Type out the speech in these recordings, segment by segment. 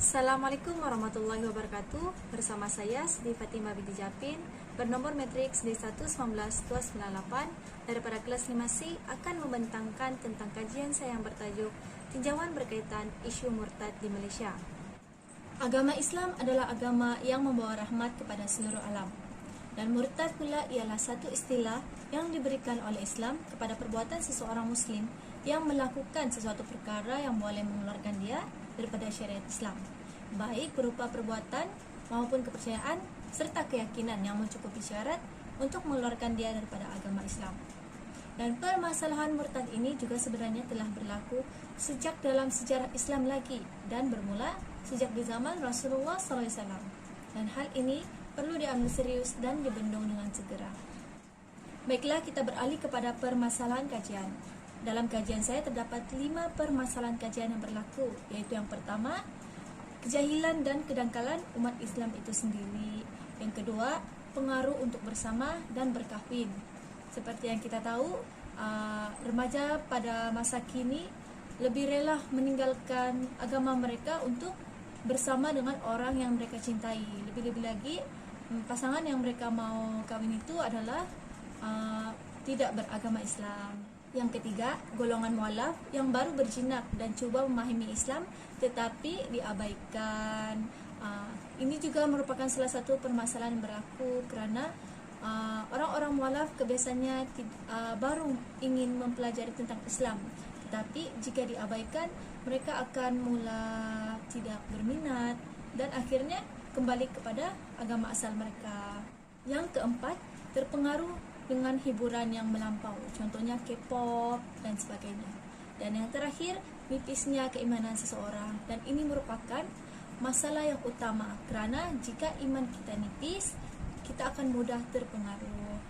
Assalamualaikum warahmatullahi wabarakatuh. Bersama saya Siti Fatimah binti Japin, bernomor matriks D119-298 daripada kelas 5C akan membentangkan tentang kajian saya yang bertajuk Tinjauan berkaitan isu murtad di Malaysia. Agama Islam adalah agama yang membawa rahmat kepada seluruh alam. Dan murtad pula ialah satu istilah yang diberikan oleh Islam kepada perbuatan seseorang Muslim yang melakukan sesuatu perkara yang boleh mengeluarkan dia daripada syariat Islam, baik berupa perbuatan maupun kepercayaan serta keyakinan yang mencukupi syarat untuk mengeluarkan dia daripada agama Islam. Dan permasalahan murtad ini juga sebenarnya telah berlaku sejak dalam sejarah Islam lagi dan bermula sejak di zaman Rasulullah SAW. Dan hal ini perlu diambil serius dan dibendung dengan segera. Baiklah, kita beralih kepada permasalahan kajian. Dalam kajian saya terdapat 5 permasalahan kajian yang berlaku, yaitu yang pertama, kejahilan dan kedangkalan umat Islam itu sendiri. Yang kedua, pengaruh untuk bersama dan berkahwin. Seperti yang kita tahu, remaja pada masa kini lebih rela meninggalkan agama mereka untuk bersama dengan orang yang mereka cintai. Lebih-lebih lagi, pasangan yang mereka mau kawin itu adalah tidak beragama Islam. Yang ketiga, golongan mualaf yang baru berjinak dan cuba memahami Islam tetapi diabaikan. Ini juga merupakan salah satu permasalahan yang berlaku kerana orang-orang mualaf kebiasaannya baru ingin mempelajari tentang Islam, tetapi jika diabaikan mereka akan mula tidak berminat dan akhirnya kembali kepada agama asal mereka. Yang keempat, terpengaruh dengan hiburan yang melampau, contohnya K-pop dan sebagainya. Dan yang terakhir, nipisnya keimanan seseorang, dan ini merupakan masalah yang utama kerana jika iman kita nipis, kita akan mudah terpengaruh.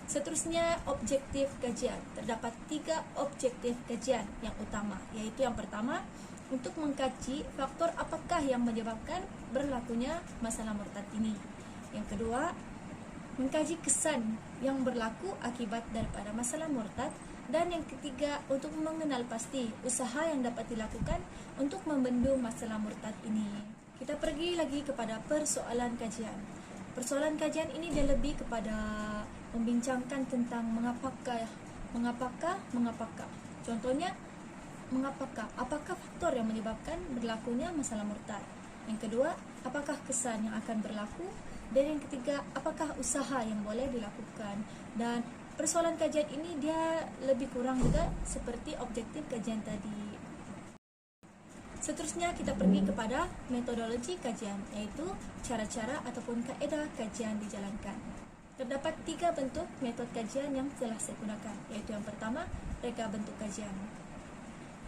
Seterusnya, objektif kajian. Terdapat 3 objektif kajian yang utama, yaitu yang pertama, untuk mengkaji faktor apakah yang menyebabkan berlakunya masalah murtad ini. Yang kedua, mengkaji kesan yang berlaku akibat daripada masalah murtad. Dan yang ketiga, untuk mengenal pasti usaha yang dapat dilakukan untuk membendung masalah murtad ini. Kita pergi lagi kepada persoalan kajian. Persoalan kajian ini dia lebih kepada membincangkan tentang mengapakah. Contohnya, mengapakah? Apakah faktor yang menyebabkan berlakunya masalah murtad? Yang kedua, apakah kesan yang akan berlaku? Dan yang ketiga, apakah usaha yang boleh dilakukan? Dan persoalan kajian ini dia lebih kurang juga seperti objektif kajian tadi. Seterusnya kita pergi kepada metodologi kajian, yaitu cara-cara ataupun kaedah kajian dijalankan. Terdapat 3 bentuk metode kajian yang telah saya gunakan, yaitu yang pertama, reka bentuk kajian.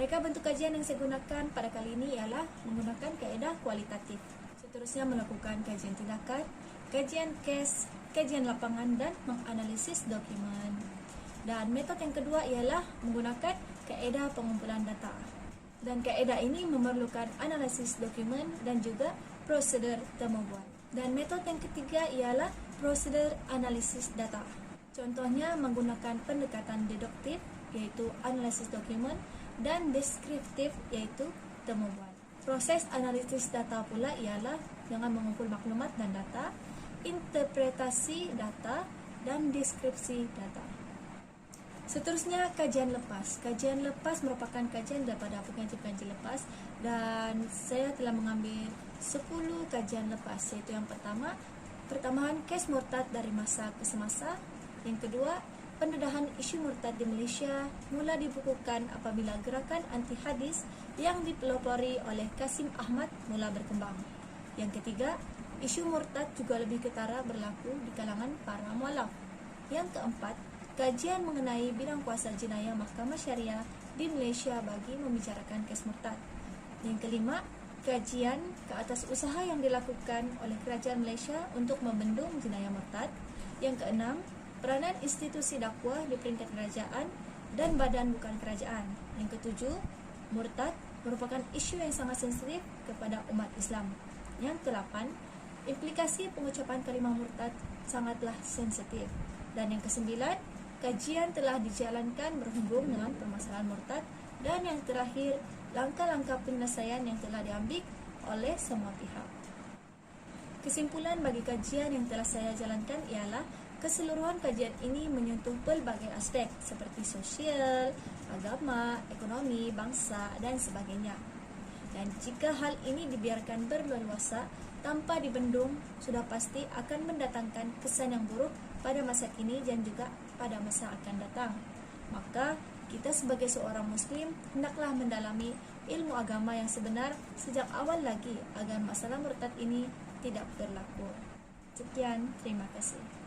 Reka bentuk kajian yang saya gunakan pada kali ini ialah menggunakan kaedah kualitatif. Seterusnya melakukan kajian tindakan, kajian case, kajian lapangan dan menganalisis dokumen. Dan metode yang kedua ialah menggunakan kaedah pengumpulan data. Dan kaedah ini memerlukan analisis dokumen dan juga prosedur temubuan. Dan metode yang ketiga ialah prosedur analisis data. Contohnya menggunakan pendekatan deduktif, yaitu analisis dokumen, dan deskriptif, yaitu temubuan. Proses analisis data pula ialah dengan mengumpul maklumat dan data, interpretasi data, dan deskripsi data. Seterusnya, kajian lepas. Kajian lepas merupakan kajian daripada pengaji-pengaji lepas, dan saya telah mengambil 10 kajian lepas, yaitu yang pertama, pertambahan kes murtad dari masa ke semasa. Yang kedua, pendedahan isu murtad di Malaysia mula dibukukan apabila gerakan anti hadis yang dipelopori oleh Kasim Ahmad mula berkembang. Yang ketiga, isu murtad juga lebih ketara berlaku di kalangan para mualaf. Yang keempat, kajian mengenai bidang kuasa jenayah Mahkamah Syariah di Malaysia bagi membicarakan kes murtad. Yang kelima, kajian ke atas usaha yang dilakukan oleh kerajaan Malaysia untuk membendung jenayah murtad. Yang keenam, peranan institusi dakwah di peringkat kerajaan dan badan bukan kerajaan. Yang ketujuh, murtad merupakan isu yang sangat sensitif kepada umat Islam. Yang ke-8, implikasi pengucapan kalimah murtad sangatlah sensitif. Dan yang ke-9, kajian telah dijalankan berhubung dengan permasalahan murtad. Dan yang terakhir, langkah-langkah penyelesaian yang telah diambil oleh semua pihak. Kesimpulan bagi kajian yang telah saya jalankan ialah keseluruhan kajian ini menyentuh pelbagai aspek seperti sosial, agama, ekonomi, bangsa, dan sebagainya. Dan jika hal ini dibiarkan berleluasa tanpa dibendung, sudah pasti akan mendatangkan kesan yang buruk pada masa kini dan juga pada masa akan datang. Maka kita sebagai seorang muslim hendaklah mendalami ilmu agama yang sebenar sejak awal lagi agar masalah murtad ini tidak berlaku. Sekian, terima kasih.